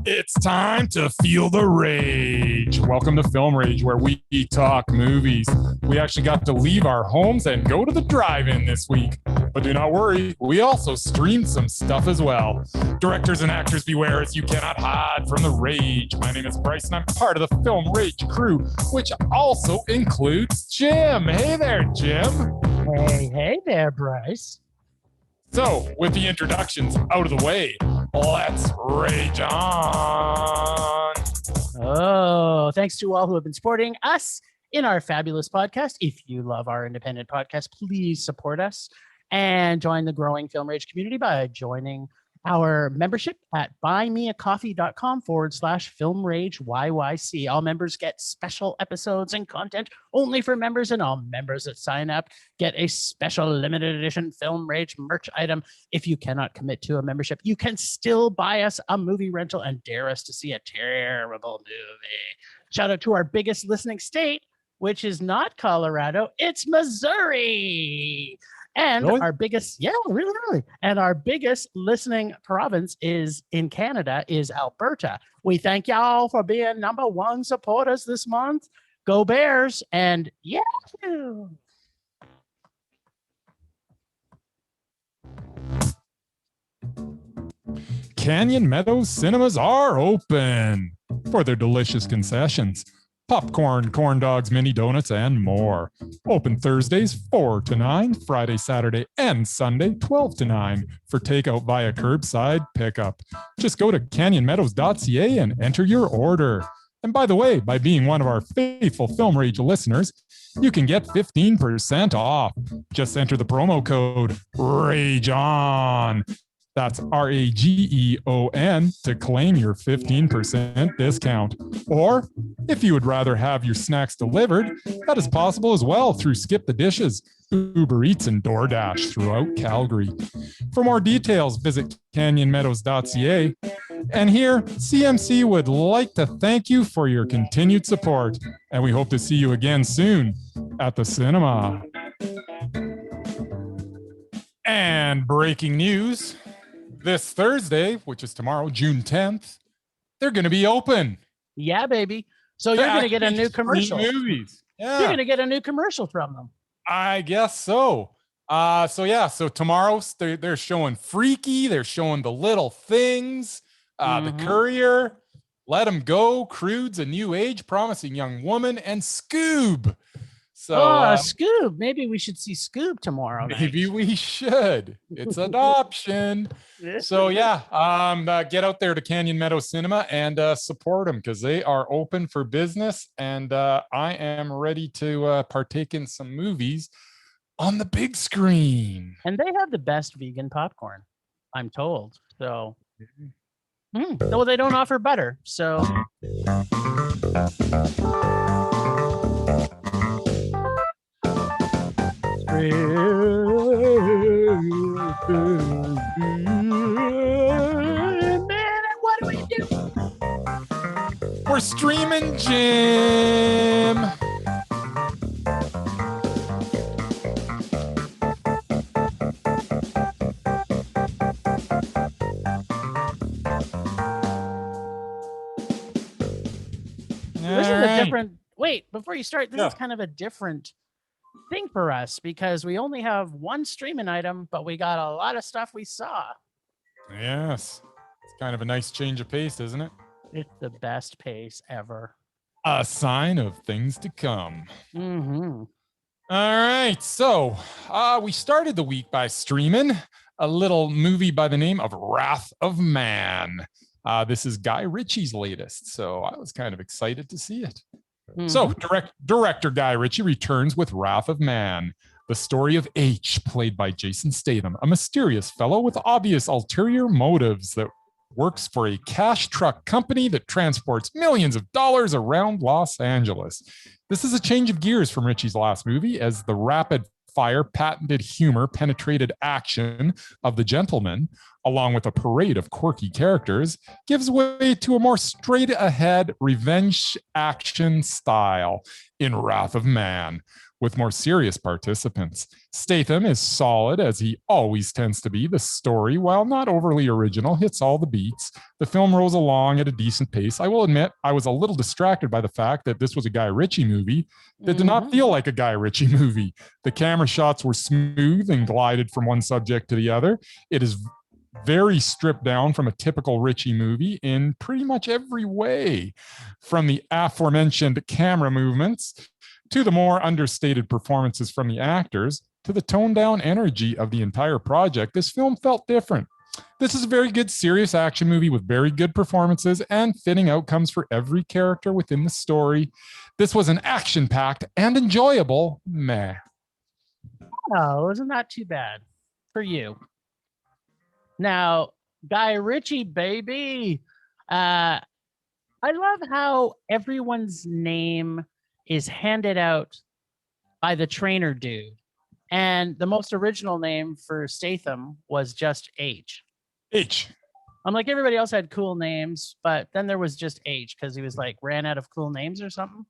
It's time to feel the rage. Welcome to Film Rage, where we talk movies. We actually got to leave our homes and go to the drive-in this week. But do not worry, we also streamed some stuff as well. Directors and actors beware, as you cannot hide from the rage. My name is Bryce, and I'm part of the Film Rage crew, which also includes Jim. Hey there, Jim. Hey there, Bryce. So, with the introductions out of the way, let's rage on. Oh, thanks to all who have been supporting us in our fabulous podcast. If you love our independent podcast, please support us and join the growing Film Rage community by joining our membership at buymeacoffee.com/Film Rage YYC. All members get special episodes and content only for members, and all members that sign up get a special limited edition Film Rage merch item. If you cannot commit to a membership, you can still buy us a movie rental and dare us to see a terrible movie. Shout out to our biggest listening state, which is not Colorado, it's Missouri. And Really? our biggest, really. And our biggest listening province is in Canada is Alberta. We thank y'all for being number one supporters this month. Go Bears and Yahoo! Canyon Meadows cinemas are open for their delicious concessions. Popcorn, corn dogs, mini donuts, and more. Open Thursdays 4 to 9, Friday, Saturday, and Sunday 12 to 9 for takeout via curbside pickup. Just go to canyonmeadows.ca and enter your order. And by the way, by being one of our faithful Film Rage listeners, you can get 15% off. Just enter the promo code RAGEON. That's RAGEON to claim your 15% discount. Or if you would rather have your snacks delivered, that is possible as well through Skip the Dishes, Uber Eats, and DoorDash throughout Calgary. For more details, visit canyonmeadows.ca. And here, CMC would like to thank you for your continued support, and we hope to see you again soon at the cinema. And breaking news. This Thursday, which is tomorrow, June 10th, they're going to be open. Yeah, baby. So you're going to get a new commercial. Movies. Yeah. You're going to get a new commercial from them. I guess so. So tomorrow they're showing Freaky. They're showing The Little Things, The Courier, Let 'Em Go, Crude's A New Age, Promising Young Woman, and Scoob. So, Scoob. Maybe we should see Scoob tomorrow night. Maybe we should. It's an option. So get out there to Canyon Meadows Cinema and support them because they are open for business. And I am ready to partake in some movies on the big screen. And they have the best vegan popcorn, I'm told. So, though they don't offer butter. So. What do we do? We're streaming, Jim. This is a different. Wait, before you start, this is kind of a different thing for us because we only have one streaming item, but we got a lot of stuff we saw. Yes. It's kind of a nice change of pace, isn't it? It's the best pace ever. A sign of things to come. Mm-hmm. All right. So we started the week by streaming a little movie by the name of Wrath of Man. This is Guy Ritchie's latest, so I was kind of excited to see it. So, director Guy Ritchie returns with Wrath of Man, the story of H, played by Jason Statham, a mysterious fellow with obvious ulterior motives that works for a cash truck company that transports millions of dollars around Los Angeles. This is a change of gears from Ritchie's last movie, as the rapid-fire, patented humor, penetrated action of The Gentleman, along with a parade of quirky characters, gives way to a more straight-ahead revenge action style in Wrath of Man, with more serious participants. Statham is solid, as he always tends to be. The story, while not overly original, hits all the beats. The film rolls along at a decent pace. I will admit, I was a little distracted by the fact that this was a Guy Ritchie movie that did not feel like a Guy Ritchie movie. The camera shots were smooth and glided from one subject to the other. It is very stripped down from a typical Ritchie movie in pretty much every way, from the aforementioned camera movements to the more understated performances from the actors, to the toned down energy of the entire project. This film felt different. This is a very good, serious action movie with very good performances and fitting outcomes for every character within the story. This was an action-packed and enjoyable meh. Oh, isn't that too bad for you? Now, Guy Ritchie, baby. I love how everyone's name is handed out by the trainer dude. And the most original name for Statham was just H. H. I'm like, everybody else had cool names, but then there was just H because he was like ran out of cool names or something.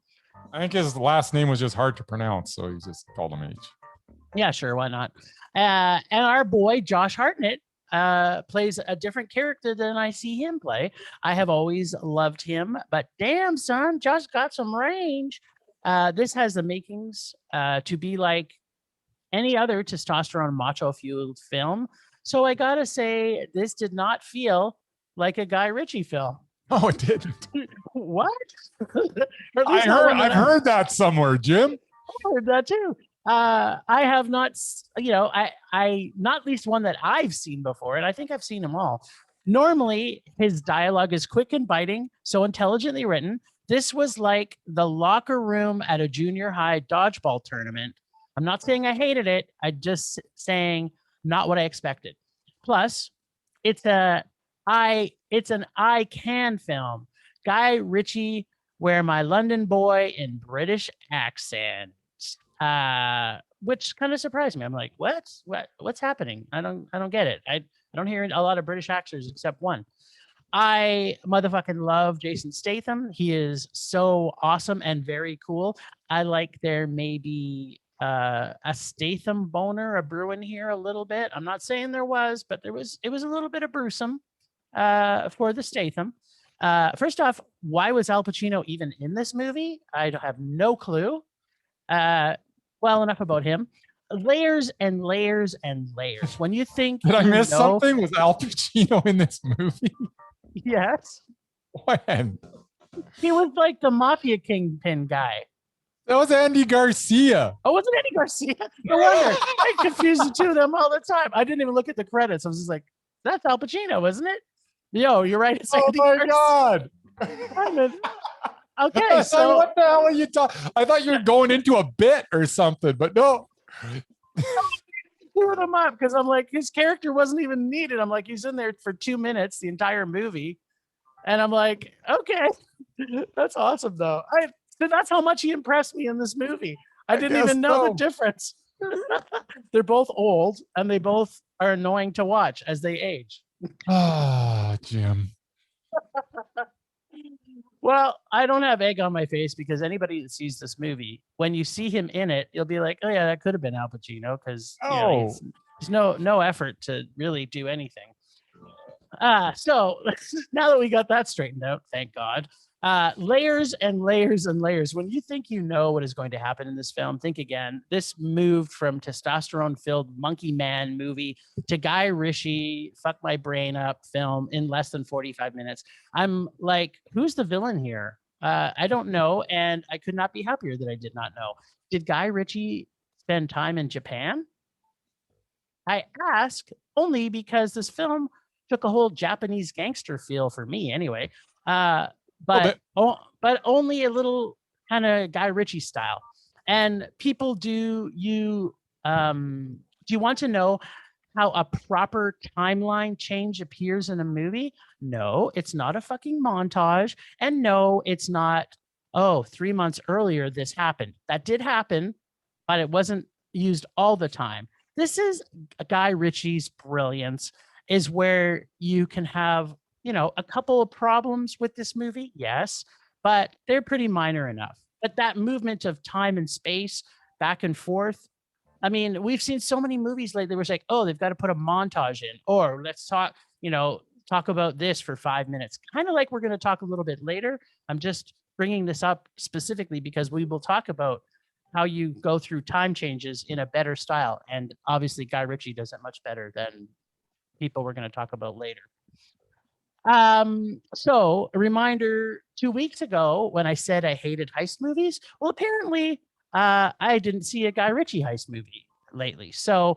I think his last name was just hard to pronounce, so he just called him H. Yeah, sure, why not? And our boy Josh Hartnett plays a different character than I see him play. I have always loved him, but damn, son, Josh got some range. This has the makings to be like any other testosterone macho fueled film. So I gotta say, this did not feel like a Guy Ritchie film. Oh, it didn't. What? I've heard that somewhere, Jim. I heard that too. I have not, I not least one that I've seen before, and I think I've seen them all. Normally, his dialogue is quick and biting, so intelligently written. This was like the locker room at a junior high dodgeball tournament. I'm not saying I hated it. I'm just saying not what I expected. Plus, it's an I can film. Guy Ritchie, where my London boy in British accent. Which kind of surprised me. I'm like, what's happening? I don't get it. I don't hear a lot of British actors except one. I motherfucking love Jason Statham. He is so awesome and very cool. I like there may be a Statham boner a brewing here a little bit. I'm not saying there was, but it was a little bit of brewsome for the Statham. First off, why was Al Pacino even in this movie? I have no clue. Well, enough about him. Layers and layers and layers. When you think did I miss something? Was Al Pacino in this movie? Yes. When? He was like the mafia kingpin guy. That was Andy Garcia. Oh, wasn't Andy Garcia? No wonder. I confuse the two of them all the time. I didn't even look at the credits. I was just like, that's Al Pacino, isn't it? Yo, you're right. It's Andy my God. Okay, so what the hell are you talking? I thought you were going into a bit or something, but no. Screwing him up because I'm like, his character wasn't even needed. I'm like, he's in there for 2 minutes the entire movie, and I'm like, okay, that's awesome though. That's how much he impressed me in this movie. I didn't even know the difference. They're both old and they both are annoying to watch as they age. Ah, Jim. Well, I don't have egg on my face because anybody that sees this movie, when you see him in it, you'll be like, oh yeah, that could have been Al Pacino because there's no effort to really do anything. So now that we got that straightened out, thank God. Layers and layers and layers. When you think you know what is going to happen in this film, think again. This moved from testosterone-filled monkey man movie to Guy Ritchie, fuck my brain up film in less than 45 minutes. I'm like, who's the villain here? I don't know, and I could not be happier that I did not know. Did Guy Ritchie spend time in Japan? I ask only because this film took a whole Japanese gangster feel for me anyway. But only a little kind of Guy Ritchie style. And people, do you want to know how a proper timeline change appears in a movie? No, it's not a fucking montage. And no, it's not, 3 months earlier this happened. That did happen, but it wasn't used all the time. This is Guy Ritchie's brilliance, is where you can have a couple of problems with this movie, yes, but they're pretty minor enough. But that movement of time and space back and forth. I mean, we've seen so many movies lately where it's like, oh, they've got to put a montage in, or let's talk, talk about this for 5 minutes. Kind of like we're going to talk a little bit later. I'm just bringing this up specifically because we will talk about how you go through time changes in a better style. And obviously Guy Ritchie does it much better than people we're going to talk about later. So a reminder, 2 weeks ago when I said I hated heist movies, well, apparently I didn't see a Guy Ritchie heist movie lately. So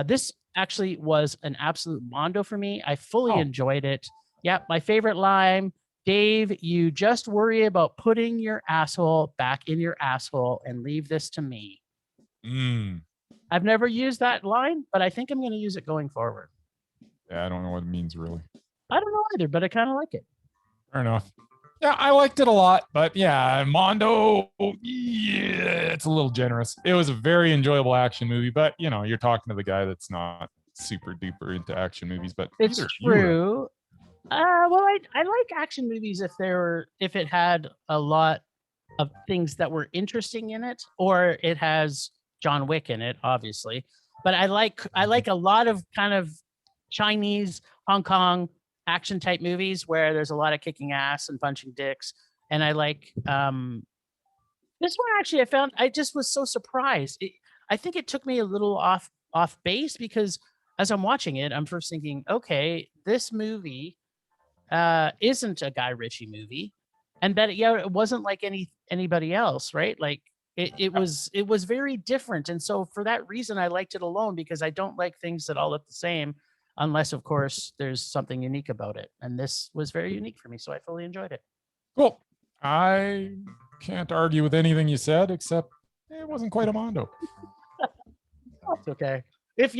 this actually was an absolute mondo for me. I fully enjoyed it. Yep, my favorite line, Dave, you just worry about putting your asshole back in your asshole and leave this to me. I've never used that line, but I think I'm going to use it going forward. Yeah, I don't know what it means really. I don't know either, but I kind of like it. Fair enough. Yeah, I liked it a lot, but yeah, Mondo, yeah, it's a little generous. It was a very enjoyable action movie, but you're talking to the guy that's not super duper into action movies, but it's true. Well, I like action movies if it had a lot of things that were interesting in it, or it has John Wick in it, obviously. But I like a lot of kind of Chinese, Hong Kong action type movies where there's a lot of kicking ass and punching dicks. And I like this one actually. I just was so surprised. I think it took me a little off base because as I'm watching it, I'm first thinking, okay, this movie isn't a Guy Ritchie movie, and that it wasn't like anybody else, right? Like it was very different, and so for that reason, I liked it alone because I don't like things that all look the same. Unless, of course, there's something unique about it. And this was very unique for me, so I fully enjoyed it. Cool. I can't argue with anything you said, except it wasn't quite a mondo. That's okay. If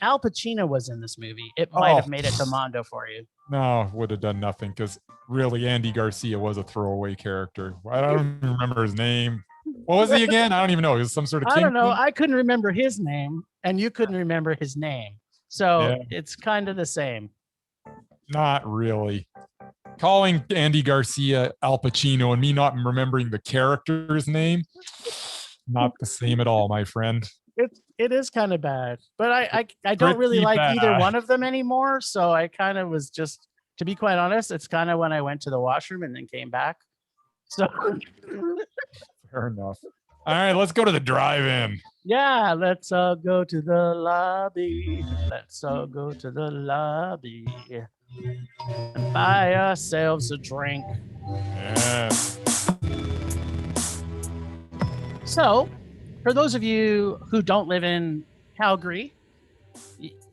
Al Pacino was in this movie, it might have made it to mondo for you. No, would have done nothing because really Andy Garcia was a throwaway character. I don't even remember his name. What was he again? I don't even know. He was some sort of king. I don't know. I couldn't remember his name, and you couldn't remember his name. So It's kind of the same. Not really. Calling Andy Garcia Al Pacino and me not remembering the character's name, not the same at all, my friend. It is kind of bad, but I don't really like either one of them anymore. So I kind of was just, to be quite honest, it's kind of when I went to the washroom and then came back. So fair enough. All right, let's go to the drive-in. Yeah, let's all go to the lobby. Let's all go to the lobby and buy ourselves a drink. Yeah. So, for those of you who don't live in Calgary,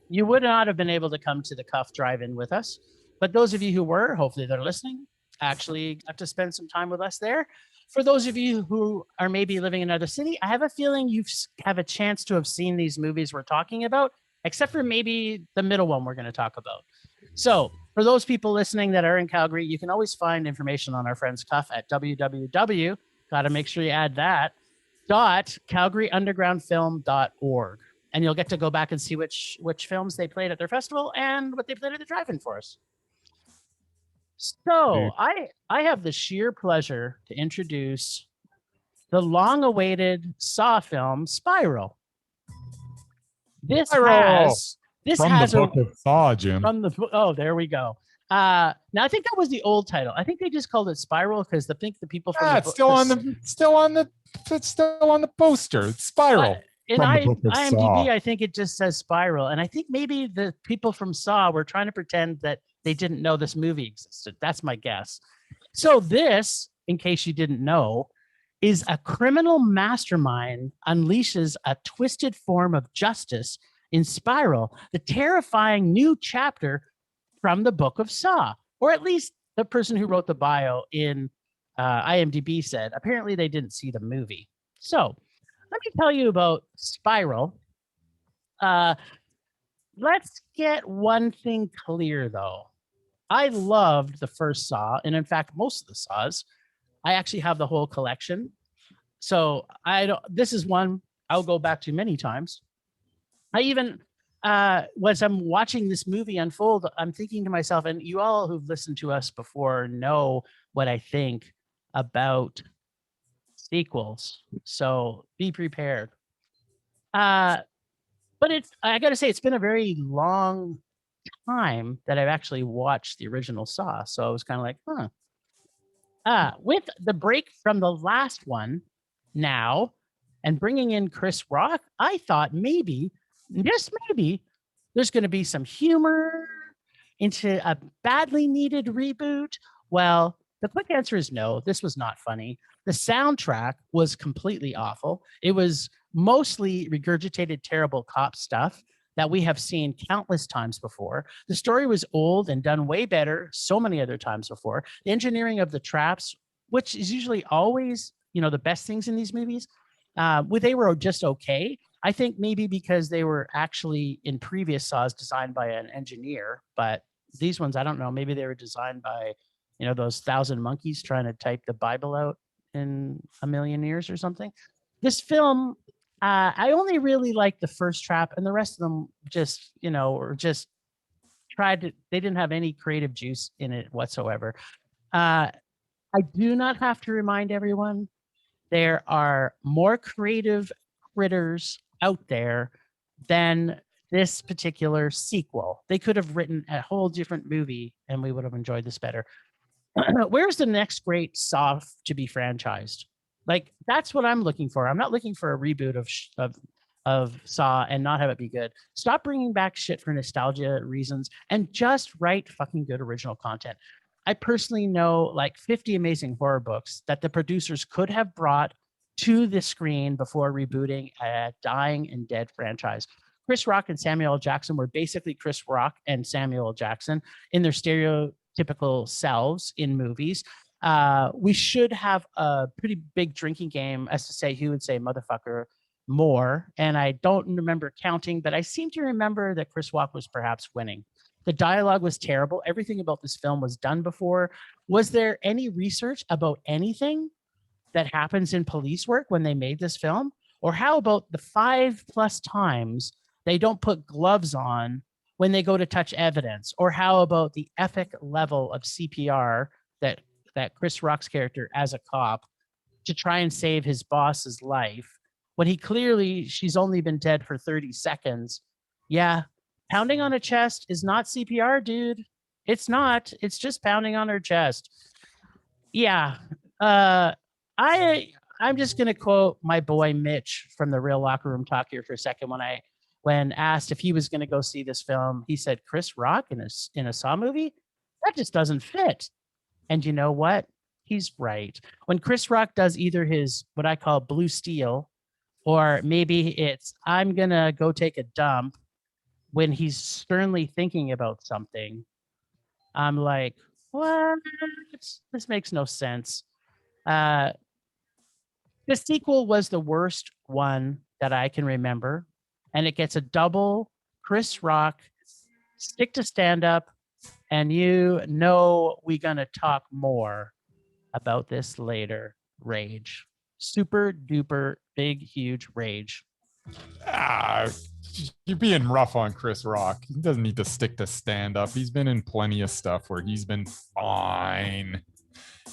you would not have been able to come to the Cuff Drive-In with us. But those of you who were, hopefully they're listening, actually got to spend some time with us there. For those of you who are maybe living in another city, I have a feeling you have a chance to have seen these movies we're talking about, except for maybe the middle one we're going to talk about. So for those people listening that are in Calgary, you can always find information on our friends Cuff at www. Got to make sure you add that. .calgaryundergroundfilm.org. And you'll get to go back and see which films they played at their festival and what they played at the drive-in for us. So I have the sheer pleasure to introduce the long-awaited Saw film, Spiral. This has the book of Saw, Jim. There we go. Now I think that was the old title. I think they just called it Spiral because the people from it's still on the poster. It's Spiral. In IMDb, I think it just says Spiral, and I think maybe the people from Saw were trying to pretend that they didn't know this movie existed. That's my guess. So this, in case you didn't know, is a criminal mastermind unleashes a twisted form of justice in Spiral, the terrifying new chapter from the Book of Saw, or at least the person who wrote the bio in IMDb said. Apparently, they didn't see the movie. So let me tell you about Spiral. Let's get one thing clear, though. I loved the first Saw, and in fact, most of the Saws. I actually have the whole collection. So this is one I'll go back to many times. I even, as I'm watching this movie unfold, I'm thinking to myself, and you all who've listened to us before know what I think about sequels. So be prepared. But I got to say, it's been a very long time that I've actually watched the original Saw. So I was kind of like, with the break from the last one now and bringing in Chris Rock, I thought maybe, just maybe, there's going to be some humor into a badly needed reboot. Well, the quick answer is no. This was not funny. The soundtrack was completely awful. It was mostly regurgitated terrible cop stuff that we have seen countless times before. The story was old and done way better so many other times before. The engineering of the traps, which is usually always, the best things in these movies, they were just okay. I think maybe because they were actually in previous Saws designed by an engineer, but these ones, I don't know, maybe they were designed by, those 1,000 monkeys trying to type the Bible out in a million years or something. This film, I only really liked the first trap, and the rest of them just, or just tried to, they didn't have any creative juice in it whatsoever. I do not have to remind everyone, there are more creative critters out there than this particular sequel. They could have written a whole different movie and we would have enjoyed this better. Where's the next great Saw to be franchised? Like, that's what I'm looking for. I'm not looking for a reboot of Saw and not have it be good. Stop bringing back shit for nostalgia reasons and just write fucking good original content. I personally know like 50 amazing horror books that the producers could have brought to the screen before rebooting a dying and dead franchise. Chris Rock and Samuel L. Jackson were basically Chris Rock and Samuel L. Jackson in their stereotypical selves in movies. We should have a pretty big drinking game as to say who would say motherfucker more. And I don't remember counting, but I seem to remember that Chris Rock was perhaps winning. The dialogue was terrible. Everything about this film was done before. Was there any research about anything that happens in police work when they made this film? Or how about the 5+ times they don't put gloves on when they go to touch evidence? Or how about the epic level of CPR that Chris Rock's character as a cop to try and save his boss's life when she's only been dead for 30 seconds. Yeah. Pounding on a chest is not CPR, dude. It's not. It's just pounding on her chest. Yeah. I'm just gonna quote my boy Mitch from the Real Locker Room Talk here for a second. When asked if he was gonna go see this film, he said, "Chris Rock in a Saw movie? That just doesn't fit." And you know what? He's right. When Chris Rock does either his what I call blue steel, or maybe it's I'm gonna go take a dump, when he's sternly thinking about something, I'm like, what? This makes no sense. The sequel was the worst one that I can remember, and it gets a double Chris Rock stick to stand up, and we're gonna talk more about this later. Rage. Super duper big huge rage. You're being rough on Chris Rock. He doesn't need to stick to stand up. He's been in plenty of stuff where he's been fine.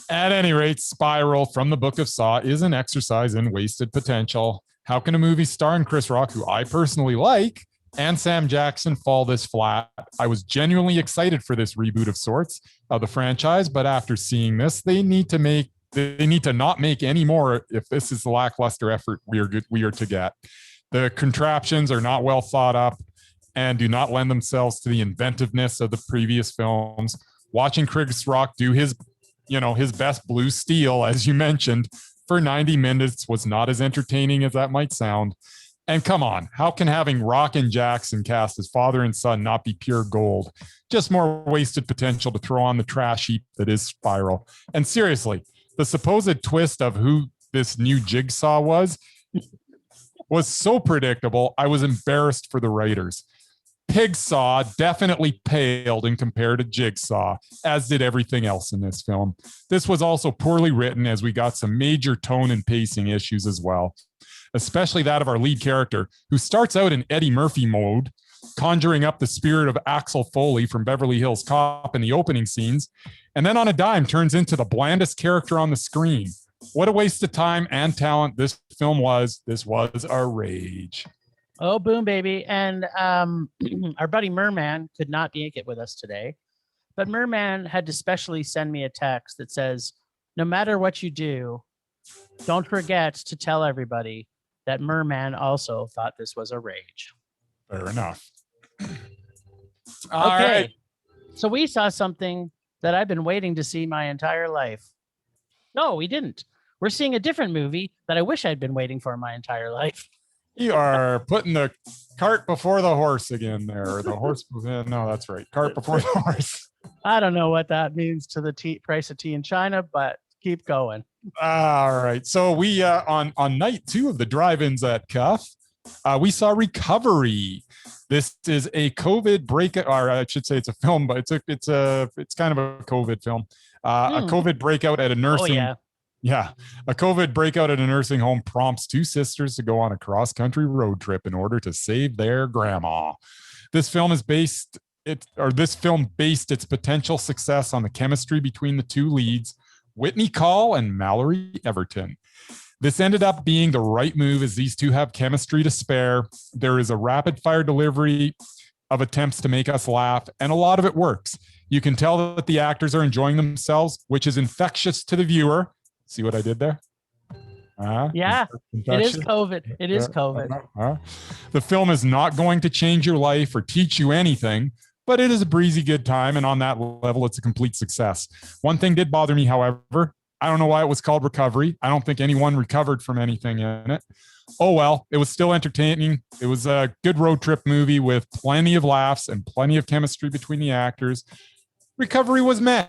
At any rate, Spiral from the Book of Saw is an exercise in wasted potential. How can a movie starring Chris Rock, who I personally like, and Sam Jackson fall this flat? I was genuinely excited for this reboot of sorts of the franchise, but after seeing this, they need to not make any more if this is the lackluster effort we are to get. The contraptions are not well thought up and do not lend themselves to the inventiveness of the previous films. Watching Chris Rock do his best blue steel, as you mentioned, for 90 minutes was not as entertaining as that might sound. And come on, how can having Rock and Jackson cast as father and son not be pure gold? Just more wasted potential to throw on the trash heap that is Spiral. And seriously, the supposed twist of who this new Jigsaw was so predictable, I was embarrassed for the writers. Pigsaw definitely paled in compared to Jigsaw, as did everything else in this film. This was also poorly written, as we got some major tone and pacing issues as well, especially that of our lead character, who starts out in Eddie Murphy mode, conjuring up the spirit of Axel Foley from Beverly Hills Cop in the opening scenes, and then on a dime turns into the blandest character on the screen. What a waste of time and talent this film was. This was a rage. Oh, boom, baby. And our buddy Merman could not make it with us today. But Merman had to specially send me a text that says, no matter what you do, don't forget to tell everybody that Merman also thought this was a rage. Fair enough. Okay. All right. So we saw something that I've been waiting to see my entire life. No, we didn't. We're seeing a different movie that I wish I'd been waiting for my entire life. You are putting the cart before the horse again there. Or the horse. No, that's right. Cart before the horse. I don't know what that means to the price of tea in China, but keep going. All right. So we on night 2 of the drive-ins at Cuff, we saw Recovery. This is a COVID breakout, or I should say it's a film, but it's kind of a COVID film. A COVID breakout at a nursing. Oh, yeah. Yeah. A COVID breakout at a nursing home prompts 2 sisters to go on a cross-country road trip in order to save their grandma. This film based its potential success on the chemistry between the 2 leads, Whitney Call and Mallory Everton. This ended up being the right move as these 2 have chemistry to spare. There is a rapid fire delivery of attempts to make us laugh, and a lot of it works. You can tell that the actors are enjoying themselves, which is infectious to the viewer. See what I did there? Yeah, it is COVID. It is COVID. The film is not going to change your life or teach you anything, but it is a breezy good time, and on that level, it's a complete success. One thing did bother me, however. I don't know why it was called Recovery. I don't think anyone recovered from anything in it. Oh, well, it was still entertaining. It was a good road trip movie with plenty of laughs and plenty of chemistry between the actors. Recovery was meh.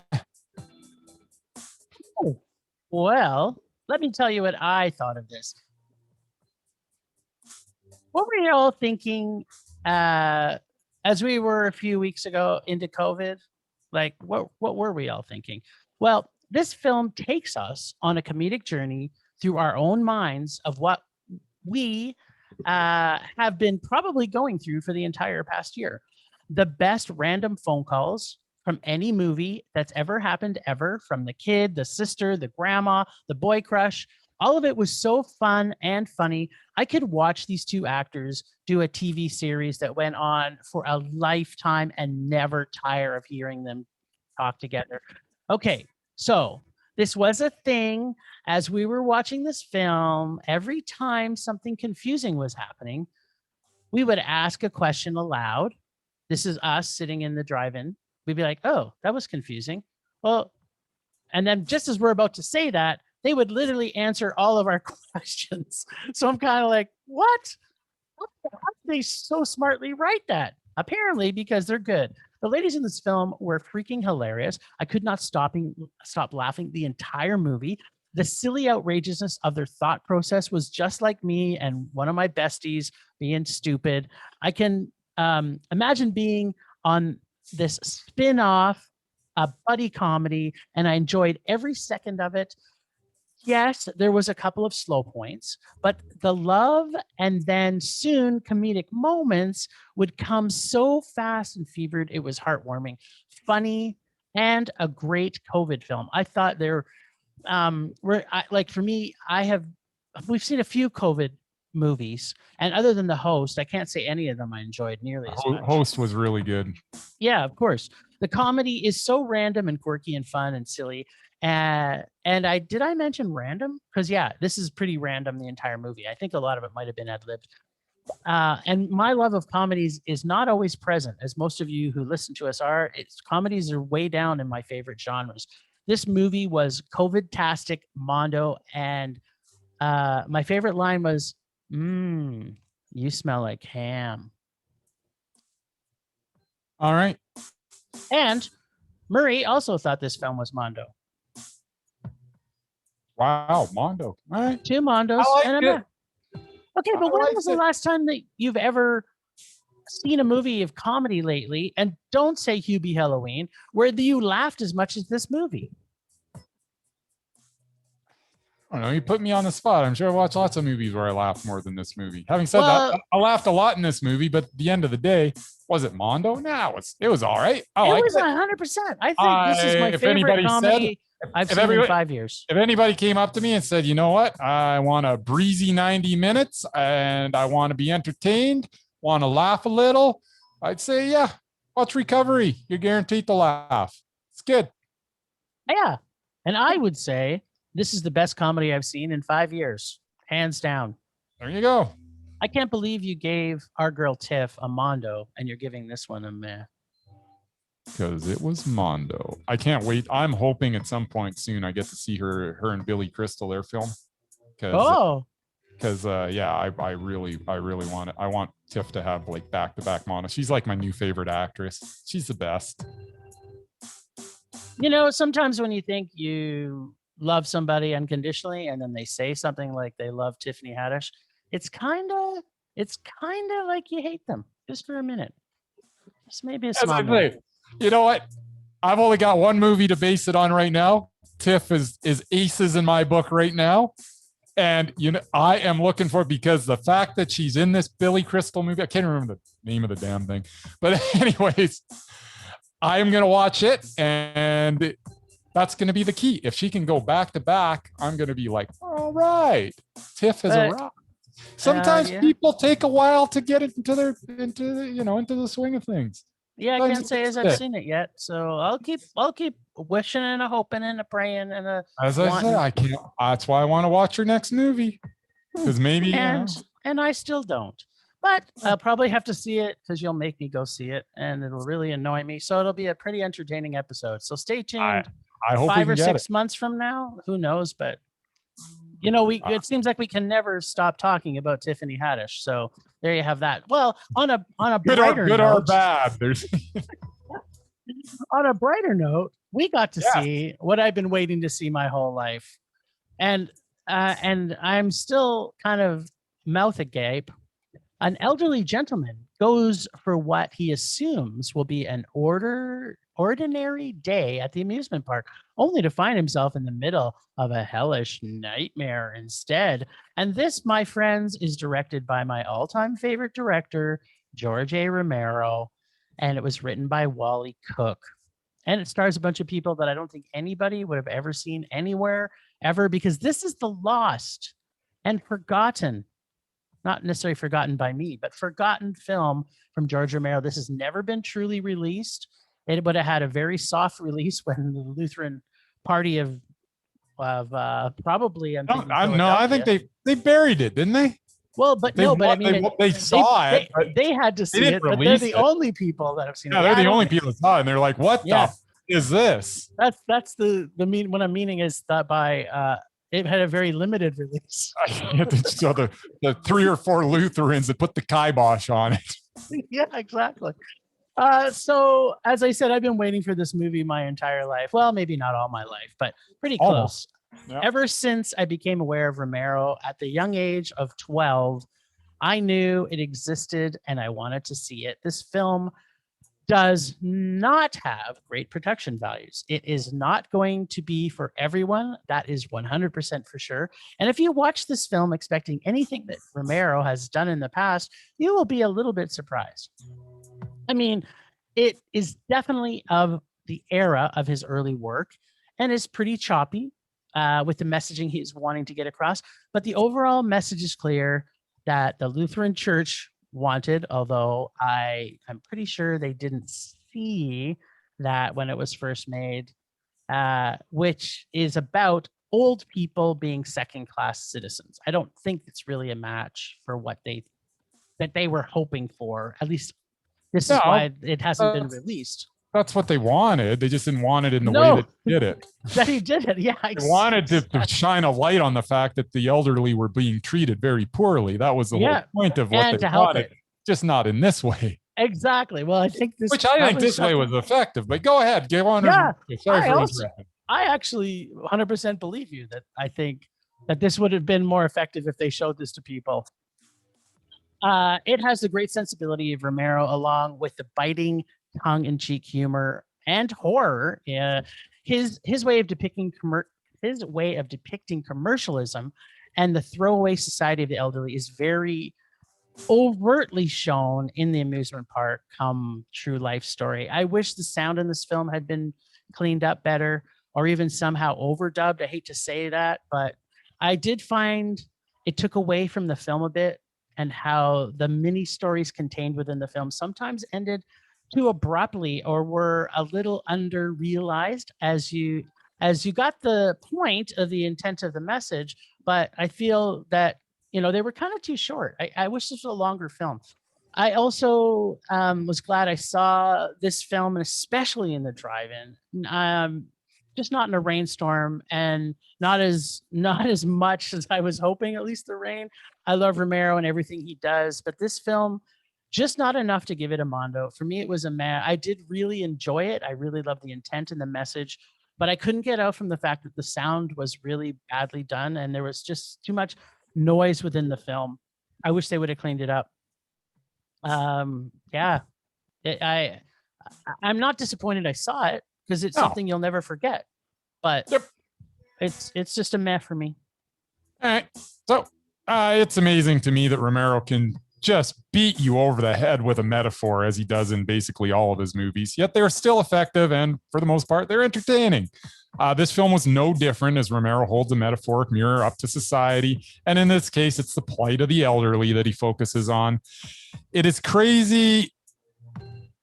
Well, let me tell you what I thought of this. What were you all thinking as we were a few weeks ago into COVID? Like, what were we all thinking? Well, this film takes us on a comedic journey through our own minds of what we have been probably going through for the entire past year. The best random phone calls from any movie that's ever happened ever, from the kid, the sister, the grandma, the boy crush. All of it was so fun and funny. I could watch these 2 actors do a TV series that went on for a lifetime and never tire of hearing them talk together. Okay, so this was a thing as we were watching this film. Every time something confusing was happening, we would ask a question aloud. This is us sitting in the drive-in. We'd be like, oh, that was confusing. Well, and then just as we're about to say that, they would literally answer all of our questions. So I'm kind of like, what? How did they so smartly write that? Apparently, because they're good. The ladies in this film were freaking hilarious. I could not stop laughing the entire movie. The silly outrageousness of their thought process was just like me and one of my besties being stupid. I can imagine being on this spin-off, a buddy comedy, and I enjoyed every second of it. Yes, there was a couple of slow points, but the love and then soon comedic moments would come so fast and fevered. It was heartwarming, funny, and a great COVID film. I thought there for me, we've seen a few COVID movies, and other than The Host, I can't say any of them I enjoyed nearly as much. Host was really good. Yeah, of course. The comedy is so random and quirky and fun and silly. And did I mention random? Because yeah, this is pretty random, the entire movie. I think a lot of it might have been ad-libbed. And my love of comedies is not always present, as most of you who listen to us are. Comedies are way down in my favorite genres. This movie was COVID-tastic, mondo, and my favorite line was, you smell like ham. All right. And Murray also thought this film was mondo. Wow, mondo. All right. 2 mondos. And it. Okay, but when was the last time that you've ever seen a movie of comedy lately, and don't say Hubie Halloween, where you laughed as much as this movie? I don't know. You put me on the spot. I'm sure I've watched lots of movies where I laughed more than this movie. Having said that, I laughed a lot in this movie, but at the end of the day, was it mondo? No, it was all right. It was 100%. I think this is my favorite comedy I've seen it in 5 years. If anybody came up to me and said, you know what, I want a breezy 90 minutes and I want to be entertained, want to laugh a little, I'd say, yeah, watch Recovery. You're guaranteed to laugh. It's good. Yeah. And I would say this is the best comedy I've seen in 5 years, hands down. There you go. I can't believe you gave our girl Tiff a Mondo and you're giving this one a meh. Because it was Mondo. I can't wait. I'm hoping at some point soon I get to see her and Billy Crystal, their film. Because I really want it. I want Tiff to have like back-to-back Mondo. She's like my new favorite actress. She's the best. You know, sometimes when you think you love somebody unconditionally and then they say something like they love Tiffany Haddish, it's kind of like you hate them just for a minute. Just maybe a small minute. You know what? I've only got one movie to base it on right now. Tiff is aces in my book right now. And, you know, I am looking for it because the fact that she's in this Billy Crystal movie, I can't remember the name of the damn thing. But anyways, I am going to watch it. And that's going to be the key. If she can go back to back, I'm going to be like, all right, Tiff is a rock. Sometimes people take a while to get into the swing of things. Yeah, I can't say as I've seen it yet, so I'll keep wishing and a hoping and a praying and a. As I said, I can't. That's why I want to watch your next movie, because maybe. And I still don't, but I'll probably have to see it because you'll make me go see it, and it'll really annoy me. So it'll be a pretty entertaining episode. So stay tuned. I hope 5 or 6 months from now, who knows? But you know, it seems like we can never stop talking about Tiffany Haddish. So there you have that. Well, on a brighter good note, or bad. There's on a brighter note, we got to see what I've been waiting to see my whole life, and I'm still kind of mouth agape. An elderly gentleman goes for what he assumes will be an ordinary day at the amusement park, only to find himself in the middle of a hellish nightmare instead. And this, my friends, is directed by my all-time favorite director, George A. Romero, and it was written by Wally Cook. And it stars a bunch of people that I don't think anybody would have ever seen anywhere ever, because this is the lost and forgotten, not necessarily forgotten by me, but forgotten film from George Romero. This has never been truly released. It would have had a very soft release when the Lutheran party of probably. I think they buried it, didn't they? Well, but I mean, they saw it. They had to see it, but they're the only people that have seen it. Yeah, they're the only people that saw it, and they're like, "What the is this?" That's the what I'm meaning is that by it had a very limited release. So the 3 or 4 Lutherans that put the kibosh on it. Yeah, exactly. So as I said, I've been waiting for this movie my entire life. Well, maybe not all my life, but pretty close. Yep. Ever since I became aware of Romero at the young age of 12, I knew it existed and I wanted to see it. This film does not have great production values. It is not going to be for everyone. That is 100% for sure. And if you watch this film expecting anything that Romero has done in the past, you will be a little bit surprised. I mean, it is definitely of the era of his early work and is pretty choppy with the messaging he's wanting to get across. But the overall message is clear that the Lutheran Church wanted, although I'm pretty sure they didn't see that when it was first made, which is about old people being second-class citizens. I don't think it's really a match for what they were hoping for. At least this is why it hasn't been released. That's what they wanted. They just didn't want it in the way that he did it. That he did it, yeah. They wanted to shine a light on the fact that the elderly were being treated very poorly. That was the whole point of what they wanted. Just not in this way. Exactly. Well, I think this. Which I think this way was effective. But go ahead, go on. Yeah. Sorry for interrupting. I actually 100% believe you that I think that this would have been more effective if they showed this to people. It has the great sensibility of Romero, along with the biting, tongue-in-cheek humor and horror. His way of depicting commercialism and the throwaway society of the elderly is very overtly shown in the amusement park come true life story. I wish the sound in this film had been cleaned up better. or even somehow overdubbed. I hate to say that, but I did find it took away from the film a bit, and how the mini stories contained within the film sometimes ended too abruptly or were a little under realized as you got the point of the intent of the message. But I feel that, they were kind of too short. I wish this was a longer film. I also was glad I saw this film, especially in the drive-in. Just not in a rainstorm, and not as much as I was hoping. At least the rain. I love Romero and everything he does, but this film, just not enough to give it a Mondo. For me, it was a man. I did really enjoy it. I really loved the intent and the message, but I couldn't get out from the fact that the sound was really badly done, and there was just too much noise within the film. I wish they would have cleaned it up. Yeah, I'm not disappointed I saw it, because it's something you'll never forget. But it's just a meh for me. All right. So it's amazing to me that Romero can just beat you over the head with a metaphor, as he does in basically all of his movies, yet they're still effective, and for the most part, they're entertaining. This film was no different, as Romero holds a metaphoric mirror up to society, and in this case, it's the plight of the elderly that he focuses on. It is crazy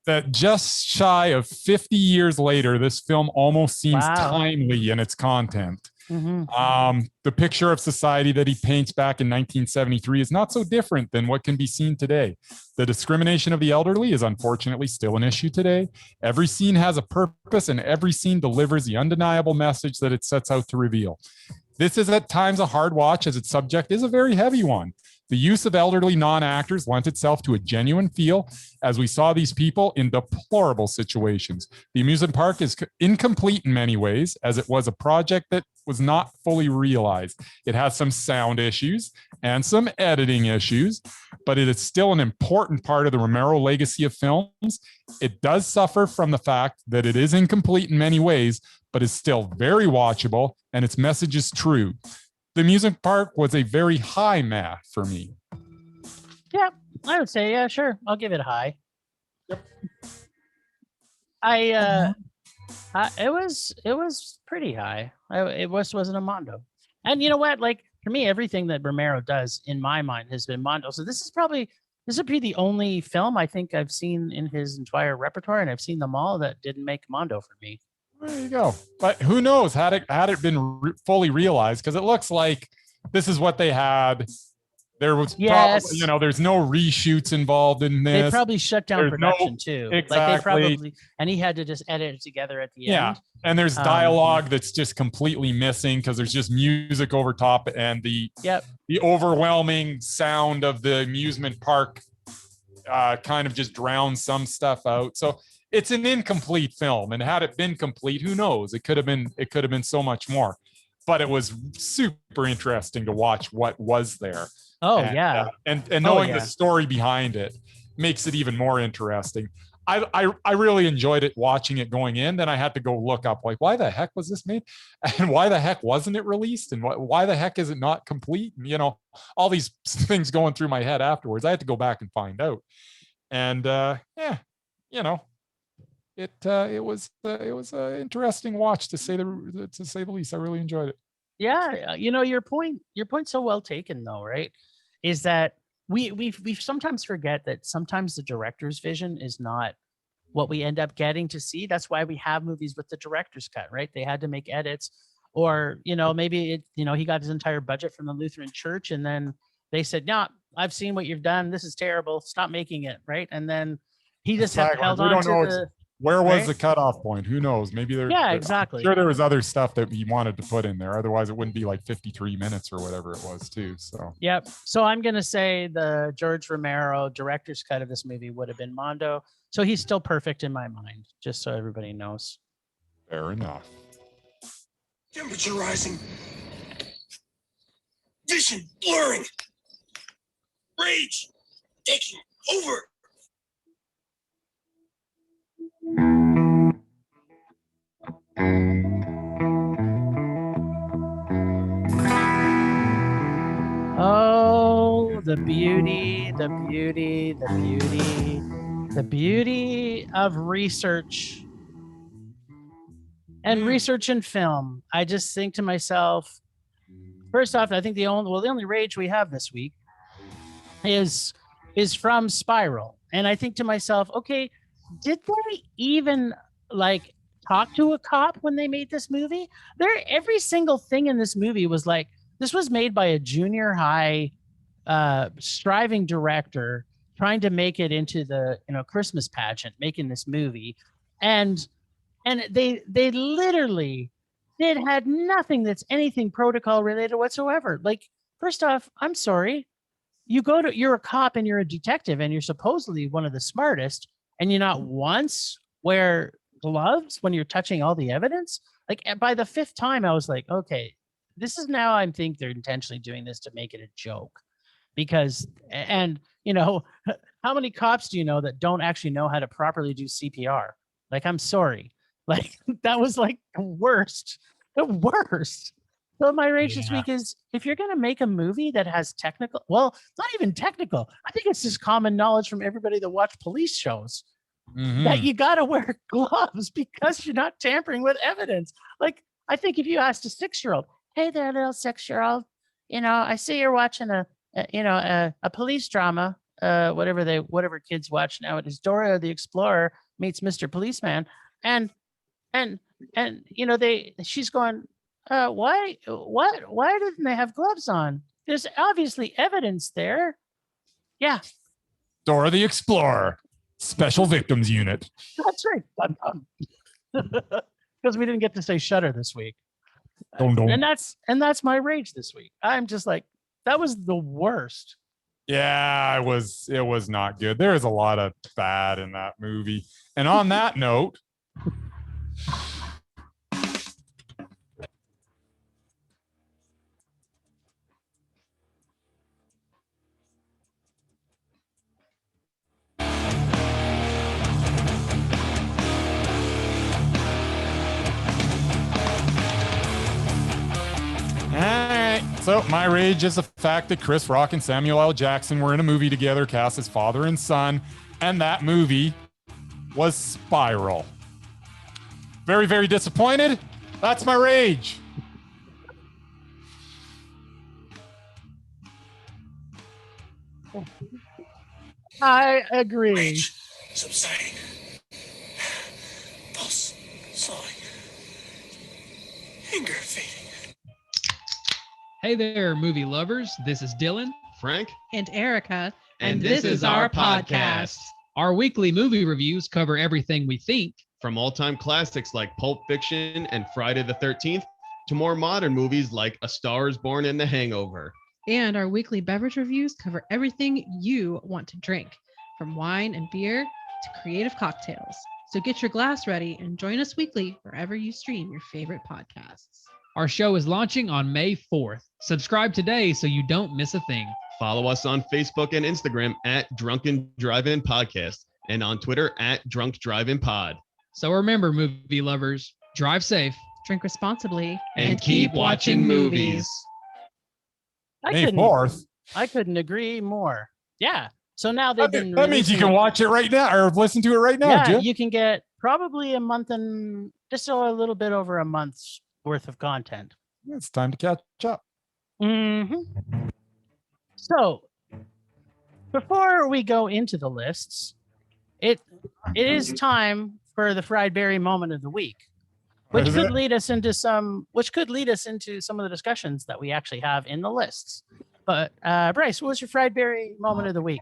that just shy of 50 years later, this film almost seems timely in its content. The picture of society that he paints back in 1973 is not so different than what can be seen today. The discrimination of the elderly is unfortunately still an issue today. Every scene has a purpose, and every scene delivers the undeniable message that it sets out to reveal. This is at times a hard watch, as its subject is a very heavy one. The use of elderly non-actors lent itself to a genuine feel, as we saw these people in deplorable situations. The amusement park is incomplete in many ways, as it was a project that was not fully realized. It has some sound issues and some editing issues, but it is still an important part of the Romero legacy of films. It does suffer from the fact that it is incomplete in many ways, but is still very watchable, and its message is true. The amusement park was a very high math for me. Yeah, I would say, yeah, sure. I'll give it a high. Yep. It was pretty high. It wasn't a Mondo. And you know what? Like, for me, everything that Romero does in my mind has been Mondo. So this would be the only film I think I've seen in his entire repertoire, and I've seen them all, that didn't make Mondo for me. There you go. But who knows, had it been fully realized, because it looks like this is what they had. There was probably, there's no reshoots involved in this. They probably shut down production too. Exactly. Like and he had to just edit it together at the end. Yeah. And there's dialogue that's just completely missing, because there's just music over top, and the overwhelming sound of the amusement park kind of just drowns some stuff out. So it's an incomplete film, and had it been complete, who knows? It could have been so much more. But it was super interesting to watch what was there. And knowing the story behind it makes it even more interesting. I really enjoyed it watching it going in. Then I had to go look up, like, why the heck was this made, and why the heck wasn't it released, and why the heck is it not complete? And, all these things going through my head afterwards. I had to go back and find out. And it was an interesting watch, to say the least. I really enjoyed it. Yeah, your point's so well taken, though, right? Is that we sometimes forget that sometimes the director's vision is not what we end up getting to see. That's why we have movies with the director's cut, right? They had to make edits, or maybe he got his entire budget from the Lutheran Church, and then they said, "No, I've seen what you've done. This is terrible. Stop making it," right? And then he just held on to the. Where was the cutoff point? Who knows? Maybe exactly. I'm sure there was other stuff that he wanted to put in there. Otherwise, it wouldn't be like 53 minutes or whatever it was, too. So. Yep. So I'm gonna say the George Romero director's cut of this movie would have been Mondo. So he's still perfect in my mind, just so everybody knows. Fair enough. Temperature rising. Vision blurring. Rage taking over. Oh, the beauty of research. And research and film. I just think to myself, first off, I think the only rage we have this week is from Spiral. And I think to myself, okay, did they even like talk to a cop when they made this movie? Every single thing in this movie was like, this was made by a junior high striving director trying to make it into the Christmas pageant, making this movie. And they literally had nothing that's anything protocol related whatsoever. Like, first off, I'm sorry. You're a cop and you're a detective and you're supposedly one of the smartest, and you not once wear gloves when you're touching all the evidence. Like, by the fifth time, I was like, okay, this is now, I think they're intentionally doing this to make it a joke. Because, and how many cops do you know that don't actually know how to properly do CPR? Like, I'm sorry. Like, that was like the worst. So my rage this week is, if you're going to make a movie that has technical, well, not even technical. I think it's just common knowledge from everybody that watch police shows that you got to wear gloves because you're not tampering with evidence. Like, I think if you asked a 6-year-old, hey there, little 6-year-old, I see you're watching a police drama, whatever kids watch nowadays, Dora the Explorer meets Mr. Policeman. And she's going, why didn't they have gloves on? There's obviously evidence there. Yeah. Dora the Explorer, Special Victims Unit. That's right. Because we didn't get to say Shutter this week. Don't. And that's my rage this week. I'm just like, that was the worst. Yeah, it was not good. There is a lot of bad in that movie. And on that note, so my rage is the fact that Chris Rock and Samuel L. Jackson were in a movie together, cast as father and son, and that movie was Spiral. Very, very disappointed. That's my rage. I agree. Rage subsiding. Pulse slowing. Anger fading. Hey there, movie lovers. This is Dylan, Frank, and Erica, and this is our podcast. Our weekly movie reviews cover everything we think, From all-time classics like Pulp Fiction and Friday the 13th to more modern movies like A Star is Born and The Hangover. And our weekly beverage reviews cover everything you want to drink, from wine and beer to creative cocktails. So get your glass ready and join us weekly wherever you stream your favorite podcasts. Our show is launching on May 4th. Subscribe today so you don't miss a thing. Follow us on Facebook and Instagram at Drunken Drive-In Podcast and on Twitter at Drunk Drive-In Pod. So remember, movie lovers, drive safe, drink responsibly, and keep watching movies. May 4th. I couldn't agree more. Yeah. So now they've been. That means you can watch it right now or listen to it right now, Yeah, Jim. you can get probably a month and just a little bit over a month's worth of content. It's time to catch up. So, before we go into the lists, it is time for the fried berry moment of the week, which could lead us into some of the discussions that we actually have in the lists. But Bryce, what was your fried berry moment of the week?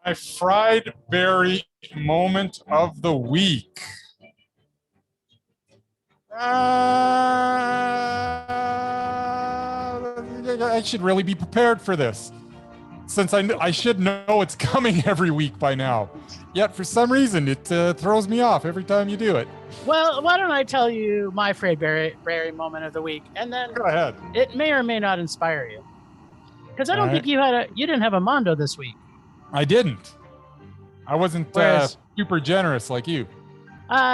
My fried berry moment of the week. I should really be prepared for this, since I should know it's coming every week by now. Yet for some reason it throws me off every time you do it. Well, why don't I tell you my fried berry moment of the week, and then Go ahead. it may or may not inspire you, because I don't think you didn't have a Mondo this week. I didn't. I wasn't super generous like you.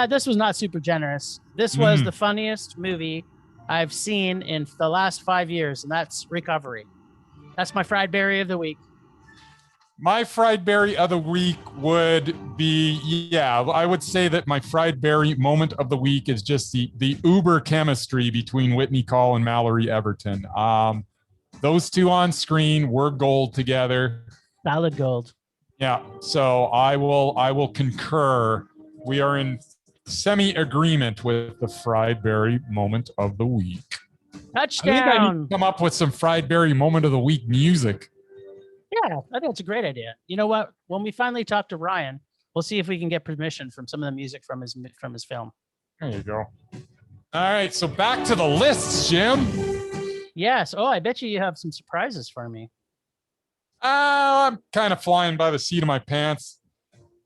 This was not super generous. This was the funniest movie I've seen in the last 5 years, and that's Recovery. That's my fried berry of the week. My fried berry of the week would be, I would say that my fried berry moment of the week is just the uber chemistry between Whitney Call and Mallory Everton. Those two on screen were gold together. Solid gold. Yeah, so I will concur. We are in semi-agreement with the fried berry moment of the week. I think I need Touchdown. to come up with some fried berry moment of the week music. Yeah, I think it's a great idea. You know what? When we finally talk to Ryan, we'll see if we can get permission from some of the music from his film. There you go. All right, so back to the lists, Jim. Yes. Oh, I bet you have some surprises for me. I'm kind of flying by the seat of my pants.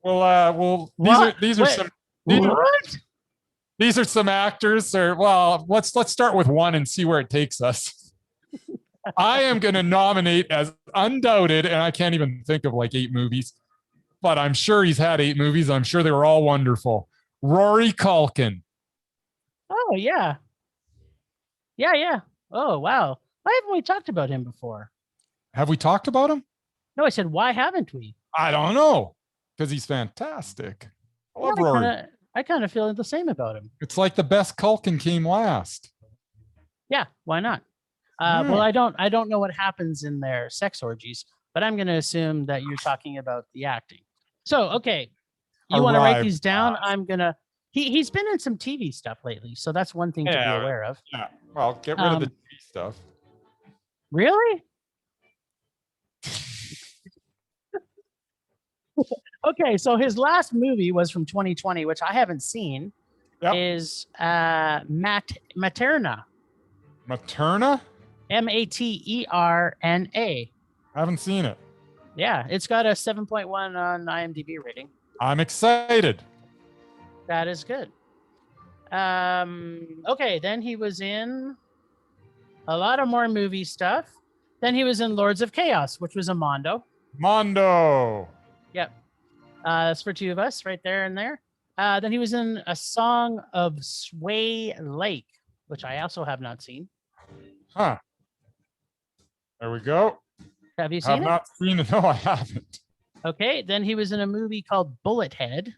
Well, these are some actors. Let's start with one and see where it takes us. I am going to nominate as Undoubted, and I can't even think of like 8 movies, but I'm sure he's had 8 movies. I'm sure they were all wonderful. Rory Culkin. Oh, yeah. Yeah. Oh, wow. Why haven't we talked about him before? Have we talked about him? No, I said, why haven't we? I don't know, because he's fantastic. I love Rory. I kind of feel the same about him. It's like the best Culkin came last. Yeah, why not? Well, I don't know what happens in their sex orgies, but I'm going to assume that you're talking about the acting. So, okay, you want to write these down? I'm gonna. He's been in some TV stuff lately, so that's one thing to be aware of. Yeah. Well, get rid of the TV stuff. Really? Okay, so his last movie was from 2020, which I haven't seen. Yep. Is Materna? Materna? Materna. I haven't seen it. Yeah, it's got a 7.1 on IMDb rating. I'm excited. That is good. Okay, then he was in a lot of more movie stuff. Then he was in Lords of Chaos, which was a Mondo. Yep. That's for 2 of us right there and there. Then he was in A Song of Sway Lake, which I also have not seen. Huh. There we go. Have you seen it? I've not seen it. No, I haven't. Okay, then he was in a movie called Bullet Head.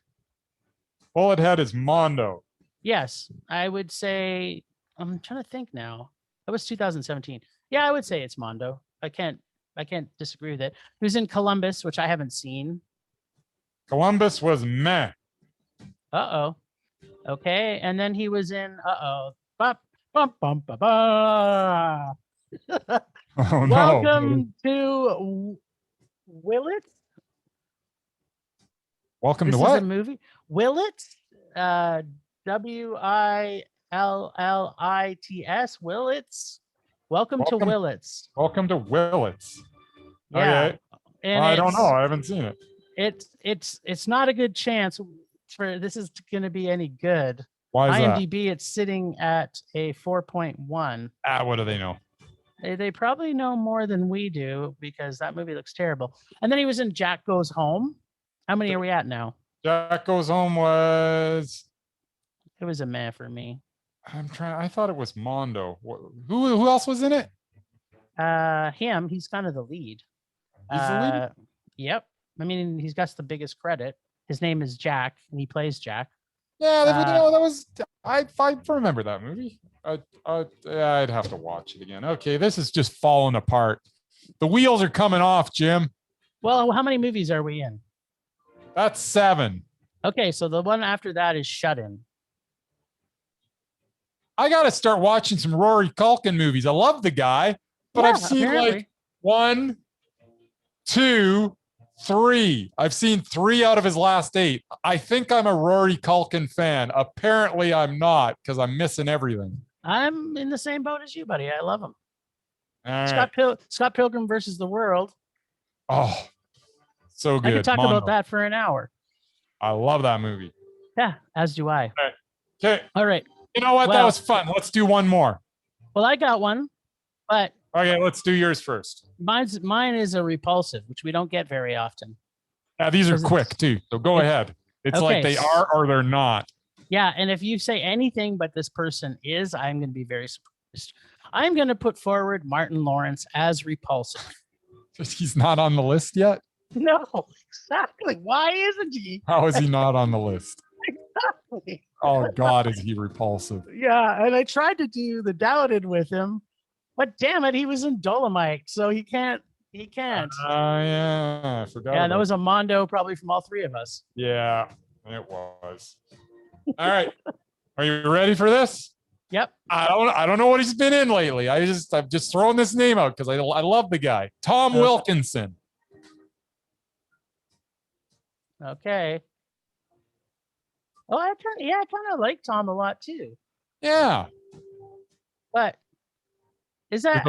Bullet Head is Mondo. Yes, I would say, I'm trying to think now. That was 2017. Yeah, I would say it's Mondo. I can't disagree with it. He was in Columbus, which I haven't seen. Columbus was meh. Uh-oh. Okay, and then he was in Bum, bum, bum, ba, ba. Oh, no. Welcome to Willits. Welcome This to is what? a movie. Willits. Willits. Willits. Welcome to Willits. Welcome to Willits. Yeah. Okay. And I don't know. I haven't seen it. It's not a good chance for this is going to be any good. Why is IMDb, it's sitting at a 4.1. that? What do they know? They probably know more than we do because that movie looks terrible. And then he was in Jack Goes Home. How many are we at now? Jack Goes Home was. It was a meh for me. I thought it was Mondo. Who else was in it? Him. He's kind of the lead. He's the lead? Yep. I mean, he's got the biggest credit. His name is Jack, and he plays Jack. Yeah, that was. I remember that movie. I'd have to watch it again. Okay, this is just falling apart. The wheels are coming off, Jim. Well, how many movies are we in? That's 7. Okay, so the one after that is Shut In. I got to start watching some Rory Culkin movies. I love the guy, but I've seen like 1, 2, 3. I've seen 3 out of his last 8. I think I'm a Rory Culkin fan. Apparently I'm not because I'm missing everything. I'm in the same boat as you, buddy. I love him. All right. Scott Pilgrim versus the World. Oh, so good. I could talk Mondo. about that for an hour. I love that movie. Yeah, as do I. Okay. All right. You know what? That was fun. Let's do one more. Well, I got one, but okay, let's do yours first. Mine is a Repulsive, which we don't get very often. Yeah, these are quick too. So go ahead. It's okay. Like they are or they're not. Yeah, and if you say anything but this person is, I'm going to be very surprised. I'm going to put forward Martin Lawrence as Repulsive. He's not on the list yet? No, exactly. Why isn't he? How is he not on the list? Exactly. Oh God, is he repulsive? Yeah, and I tried to do the Doubted with him, but damn it, he was in Dolomite, so he can't. He can't. Yeah, I forgot. Yeah, about that was a Mondo probably from all three of us. Yeah, it was. All right. Are you ready for this? Yep. I don't know what he's been in lately. I've just thrown this name out because I love the guy. Tom Wilkinson. Okay. Oh, I kind of like Tom a lot too. Yeah. But is that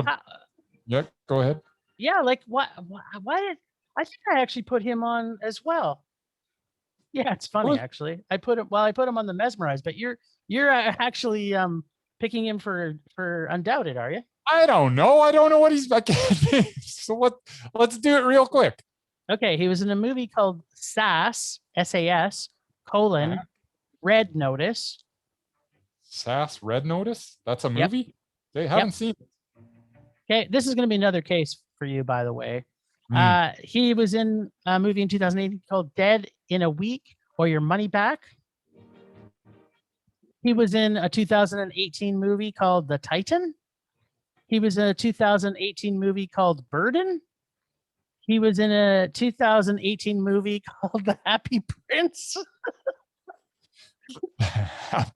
Yeah, go ahead. yeah, like why did I think I actually put him on as well. Yeah, it's funny What? actually. I put him on the Mesmerized, but you're actually picking him for Undoubted, are you? I don't know. I don't know what he's back. So let's do it real quick. Okay, he was in a movie called SAS, SAS, colon, Red Notice. SAS Red Notice? That's a movie? They haven't seen it. Okay, this is going to be another case for you, by the way. He was in a movie in 2008 called Dead in a Week or Your Money Back. He was in a 2018 movie called The Titan. He was in a 2018 movie called Burden. He was in a 2018 movie called The Happy Prince.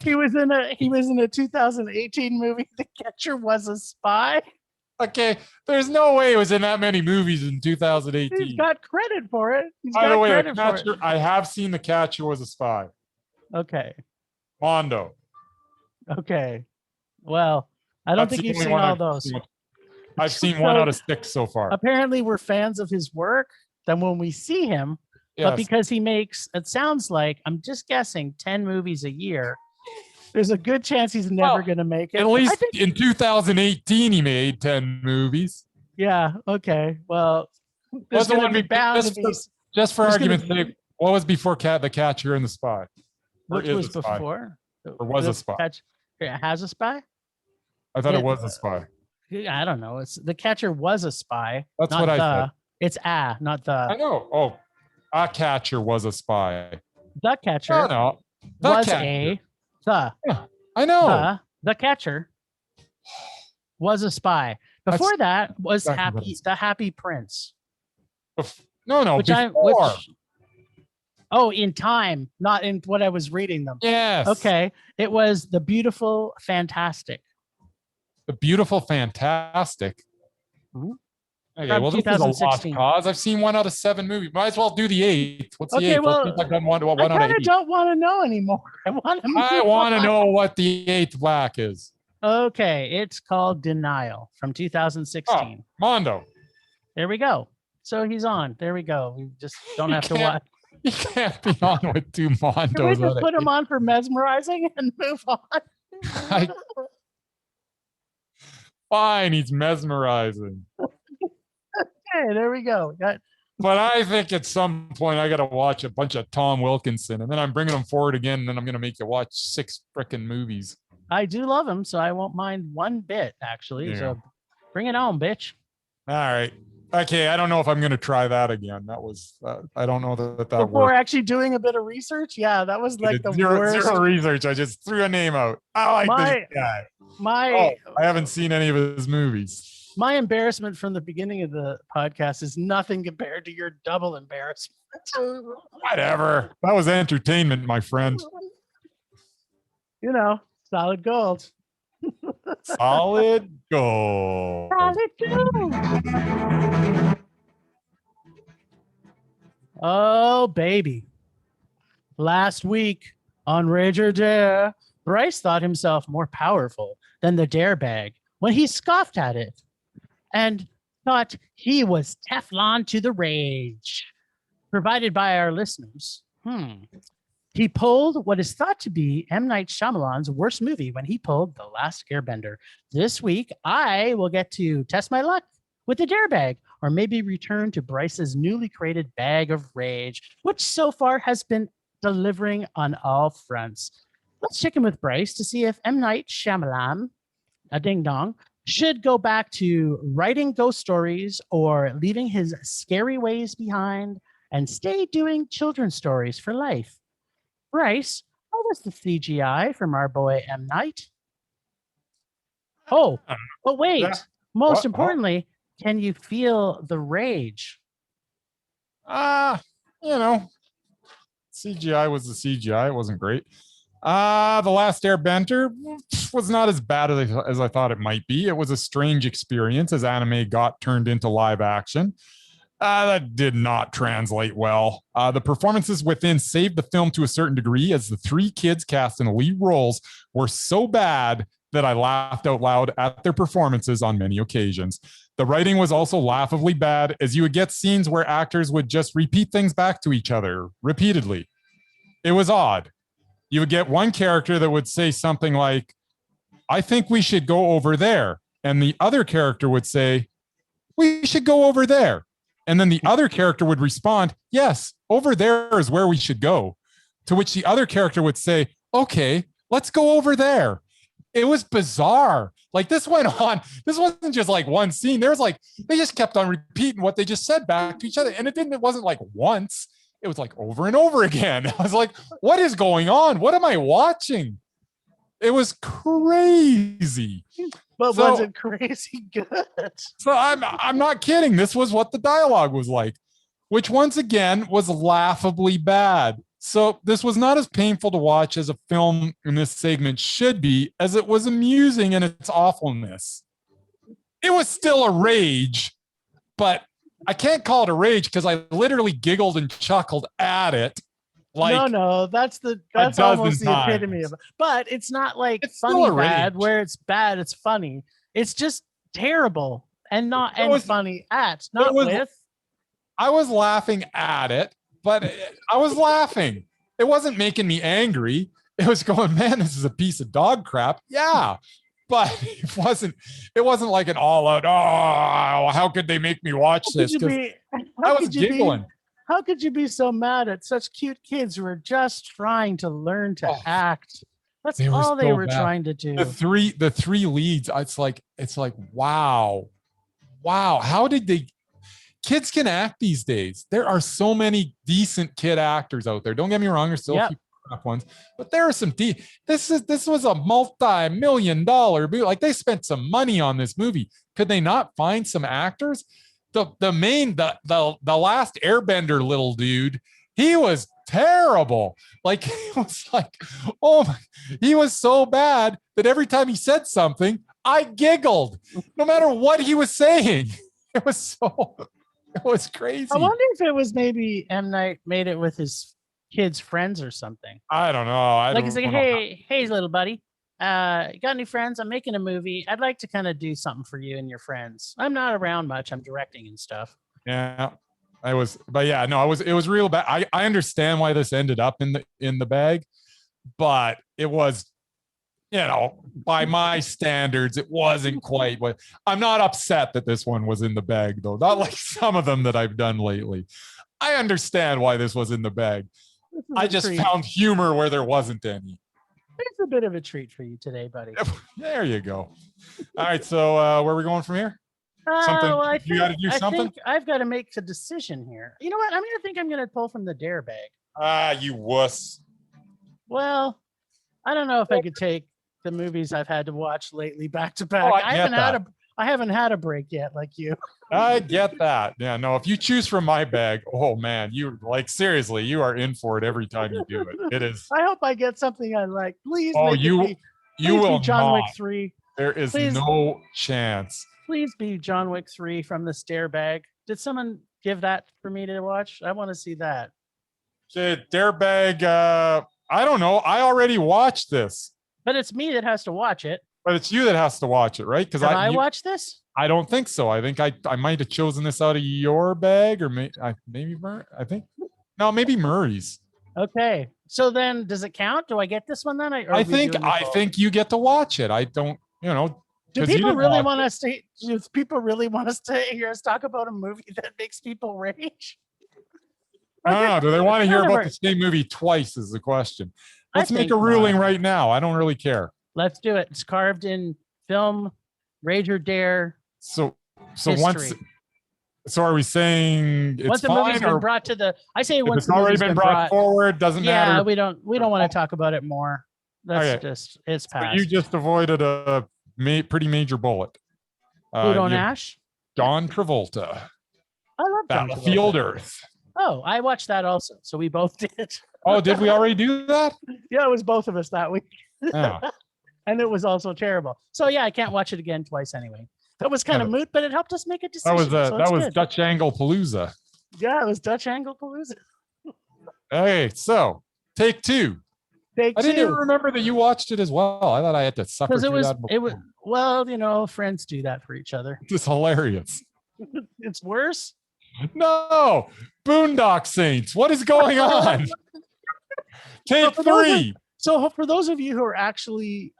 He was in a 2018 movie The Catcher Was a Spy. Okay, there's no way it was in that many movies in 2018. He's got credit for it. By the way, I have seen The Catcher Was a Spy. Okay. Mondo. Okay. Well, I don't think you've seen all those. I've seen 1 out of 6 so far. Apparently, we're fans of his work. Then when we see him, but because he makes, it sounds like, I'm just guessing, 10 movies a year, there's a good chance he's never going to make it. At least in 2018, he made 10 movies. Yeah. Okay. Well, What's the one just for argument's sake? What was before The Catcher and the Spy? Which was before? Or was a spy? It has a spy? I thought it was a spy. I don't know. It's The Catcher Was a Spy. That's what I said. It's not the. I know. Oh, A Catcher Was a Spy. The Catcher I know. The Catcher was a spy. Before that was The Happy Prince. Before. In time, not in what I was reading them. Yes. Okay. It was The Beautiful Fantastic. The Beautiful Fantastic. Mm-hmm. Okay, well, this is a lost cause. I've seen 1 out of 7 movies. Might as well do the 8th. What's the 8th? Well, I've done one out of 8. I don't want to know anymore. I want to know what the 8th black is. Okay, it's called Denial from 2016. Mondo. There we go. So he's on. There we go. We just don't have to watch. You can't be on with 2 Mondos. Can we just put him on for Mesmerizing and move on? Fine, he's mesmerizing. Okay, there we go. But I think at some point I got to watch a bunch of Tom Wilkinson, and then I'm bringing him forward again, and then I'm going to make you watch 6 frickin' movies. I do love him, so I won't mind one bit, actually. Yeah. So bring it on, bitch. All right. Okay, I don't know if I'm going to try that again. That was, I don't know that Before worked. Actually doing a bit of research? Yeah, that was like the worst. Zero research. I just threw a name out. I like this guy. I haven't seen any of his movies. My embarrassment from the beginning of the podcast is nothing compared to your double embarrassment. Whatever. That was entertainment, my friend. You know, solid gold. Solid gold. Solid gold. Oh, baby. Last week on Rage or Dare, Bryce thought himself more powerful than the Dare bag when he scoffed at it and thought he was Teflon to the rage. Provided by our listeners. He pulled what is thought to be M. Night Shyamalan's worst movie when he pulled The Last Airbender. This week, I will get to test my luck with the Dare bag, or maybe return to Bryce's newly created bag of rage, which so far has been delivering on all fronts. Let's check in with Bryce to see if M. Night Shyamalan, a ding dong, should go back to writing ghost stories or leaving his scary ways behind and stay doing children's stories for life? Bryce, how was the CGI from our boy M. Night? Oh, but wait, Yeah. most What? importantly, can you feel the rage? You know, CGI was the CGI. It wasn't great. The Last Airbender was not as bad as I thought it might be. It was a strange experience as anime got turned into live action. That did not translate well. The performances within saved the film to a certain degree, as the three kids cast in the lead roles were so bad that I laughed out loud at their performances on many occasions. The writing was also laughably bad, as you would get scenes where actors would just repeat things back to each other repeatedly. It was odd. You would get one character that would say something like, "I think we should go over there." And the other character would say, "We should go over there." And then the other character would respond, "Yes, over there is where we should go." To which the other character would say, "Okay, let's go over there." It was bizarre. Like, this went on. This wasn't just like one scene. There was like, they just kept on repeating what they just said back to each other. And it wasn't like once. It was like over and over again. I was like, what is going on? What am I watching? It was crazy. But was it crazy good? So I'm not kidding. This was what the dialogue was like, which once again was laughably bad. So this was not as painful to watch as a film in this segment should be, as it was amusing in its awfulness. It was still a rage, but I can't call it a rage because I literally giggled and chuckled at it. Like, no, that's almost the epitome of it. But it's not like it's funny bad where it's bad, it's funny. It's just terrible and funny at, not with. I was laughing at it, but I was laughing. It wasn't making me angry. It was going, man, this is a piece of dog crap. Yeah. But it wasn't like an all out, oh, how could they make me watch this? I was giggling. How could you be so mad at such cute kids who are just trying to learn to act? That's all they were trying to do. The three leads, it's like, wow. How did they? Kids can act these days. There are so many decent kid actors out there. Don't get me wrong, there's still a few crap ones, but there are some this was a multi-million-dollar movie. Like, they spent some money on this movie. Could they not find some actors? The Last Airbender little dude, he was terrible. Like, he was like, he was so bad that every time he said something, I giggled, no matter what he was saying. It was crazy. I wonder if it was maybe M. Night made it with his kids' friends or something. I don't know. He's like, hey, little buddy, you got any friends? I'm making a movie. I'd like to kind of do something for you and your friends. I'm not around much. I'm directing and stuff. Yeah, it was real bad. I understand why this ended up in the bag, but it was, by my standards, it wasn't quite what. I'm not upset that this one was in the bag, though. Not like some of them that I've done lately. I understand why this was in the bag. I just found humor where there wasn't any. It's a bit of a treat for you today, buddy. There you go. All right, so where are we going from here? You got to do something? I think I've got to make a decision here. You know what? I'm going to pull from the dare bag. You wuss. Well, I don't know if I could take the movies I've had to watch lately back to back. I haven't had a break yet, like you. I get that. Yeah, no, if you choose from my bag, oh man, you seriously, you are in for it every time you do it. It is. I hope I get something I like. Please. You will be John not. Wick 3. There is no chance. Please be John Wick 3 from the Dare bag. Did someone give that for me to watch? I want to see that. Dare bag. I don't know. I already watched this. But it's me that has to watch it. But it's you that has to watch it, right? Because I watch this? I don't think so. I think I might have chosen this out of your bag, or maybe Murray's. Okay. So then, does it count? Do I get this one then? I think you get to watch it. I don't. Do people really want us to? Do people really want us to hear us talk about a movie that makes people rage? No. Do they want to hear about the same movie twice? Is the question. Let's make a ruling right now. I don't really care. Let's do it. It's carved in film Rage or Dare. So History. once. So are we saying it's once the fine, movie's been or brought to the? I say if once it's the already movie's been brought forward, doesn't Yeah, matter? we don't want to talk about it more. That's Okay. just it's So past. you just avoided a pretty major bullet. Food on you- Ash. John Travolta, I love John Battlefield Travolta. Earth. Oh, I watched that also. So we both did. Oh, did we already do that? Yeah, it was both of us that week. Yeah. And it was also terrible. So yeah, I can't watch it again twice anyway. That was kind of moot, but it helped us make a decision. That so was it's good. Dutch Angle Palooza. Yeah, it was Dutch Angle Palooza. Okay, so take two. I didn't even remember that you watched it as well. I thought I had to suffer Because through that. it was well, you know, friends do that for each other. It's hilarious. It's worse. No, Boondock Saints. What is going on? Take three. So for those of you who are actually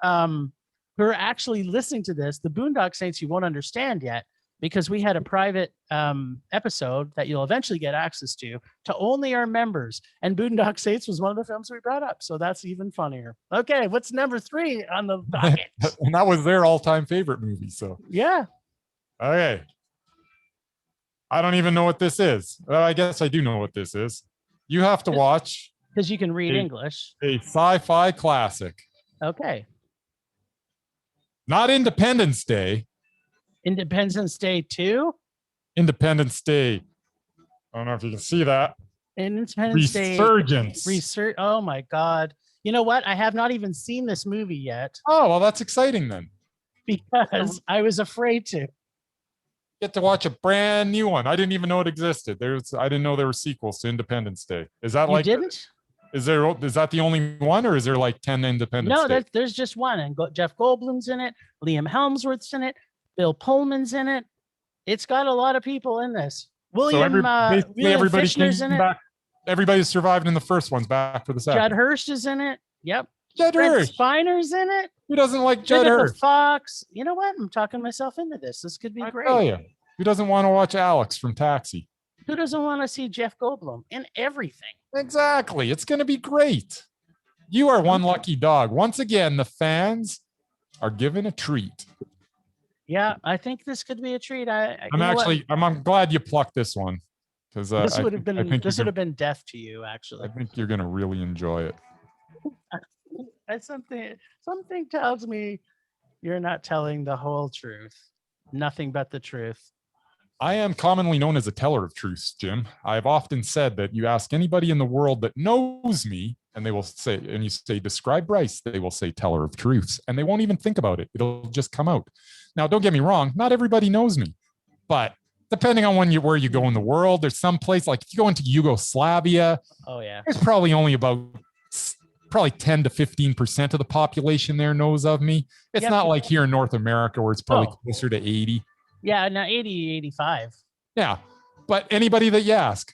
listening to this, the Boondock Saints you won't understand yet because we had a private episode that you'll eventually get access to only our members, and Boondock Saints was one of the films we brought up, so that's even funnier. Okay, what's number 3 on the docket? And that was their all-time favorite movie. So Yeah. okay. I don't even know what this is. Well, I guess I do know what this is. You have to watch Because you can read English. a sci-fi classic. Okay. Not Independence Day. Independence Day 2? Independence Day. I don't know if you can see that. Independence Day. Resurgence. Oh my God. You know what? I have not even seen this movie yet Oh, well, that's exciting then. because I was afraid to. Get to watch a brand new one. I didn't even know it existed. I didn't know there were sequels to Independence Day. Is that You didn't? Is that the only one, or is there like 10 Independence No, Day? there's just one. And Jeff Goldblum's in it. Liam Helmsworth's in it. Bill Pullman's in it. It's got a lot of people in this. William everybody Fichtner's in it. back. Everybody survived in the first one's back for the second. Judd Hirsch is in it. Yep. Judd Brent Hirsch. Spiner's in it. Who doesn't like Judd Vivica Hirsch? Fox. You know what? I'm talking myself into this. This could be I great. tell you, who doesn't want to watch Alex from Taxi? Who doesn't want to see Jeff Goldblum in everything? Exactly. It's going to be great. You are one lucky dog. Once again, the fans are given a treat. Yeah, I think this could be a treat. I'm glad you plucked this one because This would have been death to you, I actually. think you're going to really enjoy it. Something tells me you're not telling the whole truth. Nothing but the truth. I am commonly known as a teller of truths, Jim. I've often said that you ask anybody in the world that knows me, and they will say, and you say, describe Bryce, they will say teller of truths, and they won't even think about it. It'll just come out. Now, don't get me wrong, not everybody knows me, but depending on where you go in the world, there's some place, like if you go into Yugoslavia, Oh yeah. there's probably only about 10 to 15% of the population there knows of me. It's Yep. not like here in North America where it's probably Oh. closer to 80. Yeah, now 80, 85. Yeah. But anybody that you ask,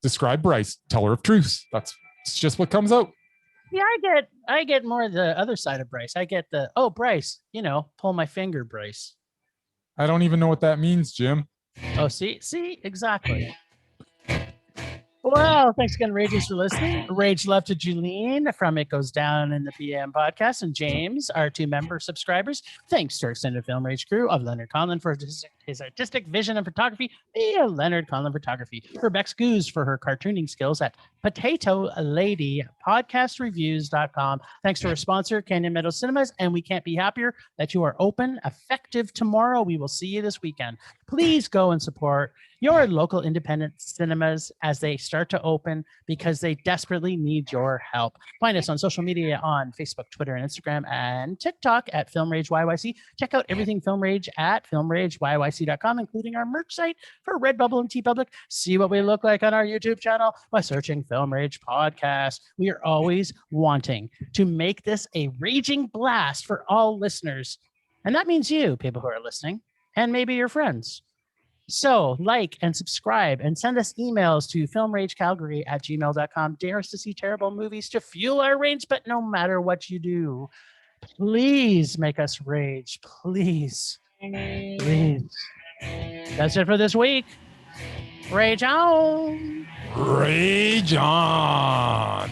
describe Bryce, teller of truths. It's just what comes out. Yeah, I get more the other side of Bryce. I get the Bryce, pull my finger, Bryce. I don't even know what that means, Jim. Oh, see, exactly. Well, thanks again, Rages, for listening. Rage love to Julene from It Goes Down in the PM podcast, and James, our 2 member subscribers. Thanks to our extended Film Rage crew of Leonard Conlon for his artistic vision and photography via Leonard Conlon Photography. Rebecca Goose for her cartooning skills at Potato Lady podcastreviews.com. Thanks to our sponsor, Canyon Meadows Cinemas, and we can't be happier that you are open, effective tomorrow. We will see you this weekend. Please go and support your local independent cinemas as they start to open because they desperately need your help. Find us on social media on Facebook, Twitter, and Instagram, and TikTok at Film Rage YYC. Check out everything Film Rage at filmrageyyc.com, including our merch site for Redbubble and TeePublic. See what we look like on our YouTube channel by searching Film Rage Podcast. We are always wanting to make this a raging blast for all listeners. And that means you, people who are listening, and maybe your friends. So like and subscribe and send us emails to filmragecalgary@gmail.com. Dare us to see terrible movies to fuel our rage, but no matter what you do, please make us rage. Please. That's it for this week. Rage on. Rage on.